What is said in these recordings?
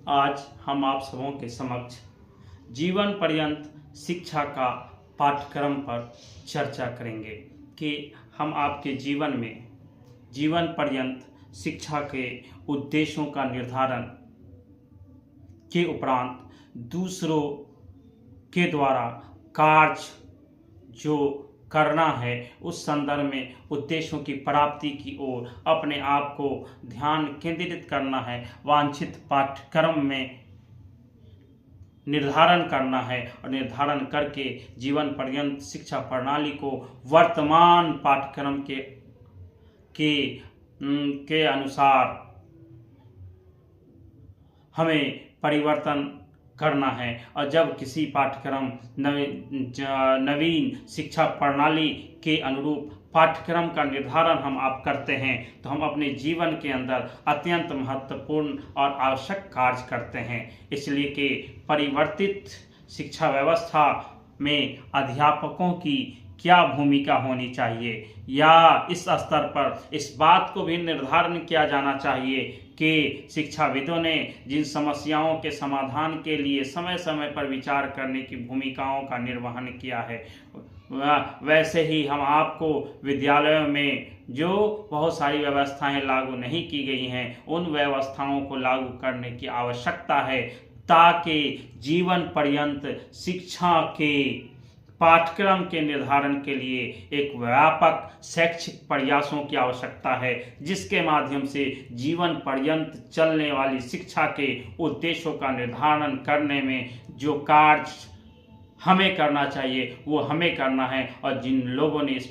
आज हम आप सबों के समक्ष जीवन पर्यंत शिक्षा का पाठ्यक्रम पर चर्चा करेंगे कि हम आपके जीवन में जीवन पर्यंत शिक्षा के उद्देश्यों का निर्धारण के उपरांत दूसरों के द्वारा कार्य जो करना है उस संदर्भ में उद्देश्यों की प्राप्ति की ओर अपने आप को ध्यान केंद्रित करना है, वांछित पाठ्यक्रम में निर्धारण करना है और निर्धारण करके जीवन पर्यंत शिक्षा प्रणाली को वर्तमान पाठ्यक्रम के अनुसार हमें परिवर्तन करना है। और जब किसी पाठ्यक्रम नवीन शिक्षा प्रणाली के अनुरूप पाठ्यक्रम का निर्धारण हम आप करते हैं तो हम अपने जीवन के अंदर अत्यंत महत्वपूर्ण और आवश्यक कार्य करते हैं। इसलिए कि परिवर्तित शिक्षा व्यवस्था में अध्यापकों की क्या भूमिका होनी चाहिए, या इस स्तर पर इस बात को भी निर्धारण किया जाना चाहिए कि शिक्षाविदों ने जिन समस्याओं के समाधान के लिए समय समय पर विचार करने की भूमिकाओं का निर्वहन किया है, वैसे ही हम आपको विद्यालयों में जो बहुत सारी व्यवस्थाएं लागू नहीं की गई हैं उन व्यवस्थाओं को लागू करने की आवश्यकता है, ताकि जीवन पर्यंत शिक्षा के पाठ्यक्रम के निर्धारण के लिए एक व्यापक शैक्षिक प्रयासों की आवश्यकता है, जिसके माध्यम से जीवन पर्यंत चलने वाली शिक्षा के उद्देश्यों का निर्धारण करने में जो कार्य हमें करना चाहिए वो हमें करना है। और जिन लोगों ने इस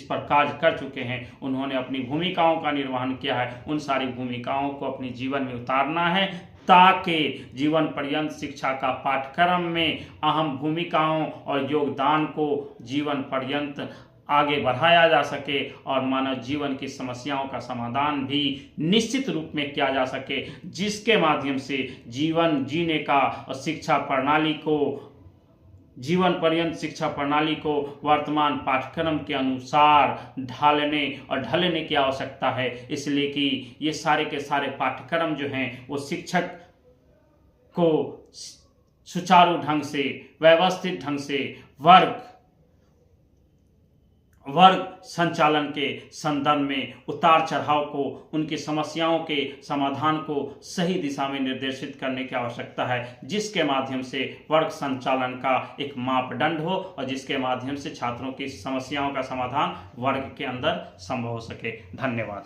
पर कार्य कर चुके हैं उन्होंने अपनी भूमिकाओं का निर्वहन किया है, उन सारी भूमिकाओं को अपने जीवन में उतारना है, ताकि जीवन पर्यंत शिक्षा का पाठ्यक्रम में अहम भूमिकाओं और योगदान को जीवन पर्यंत आगे बढ़ाया जा सके और मानव जीवन की समस्याओं का समाधान भी निश्चित रूप में किया जा सके, जिसके माध्यम से जीवन जीने का और शिक्षा प्रणाली को जीवन पर्यंत शिक्षा प्रणाली को वर्तमान पाठ्यक्रम के अनुसार ढालने की आवश्यकता है। इसलिए कि ये सारे के सारे पाठ्यक्रम जो हैं वो शिक्षक को सुचारू ढंग से, व्यवस्थित ढंग से वर्ग संचालन के संदर्भ में उतार चढ़ाव को, उनकी समस्याओं के समाधान को सही दिशा में निर्देशित करने की आवश्यकता है, जिसके माध्यम से वर्ग संचालन का एक मापदंड हो और जिसके माध्यम से छात्रों की समस्याओं का समाधान वर्ग के अंदर संभव हो सके। धन्यवाद।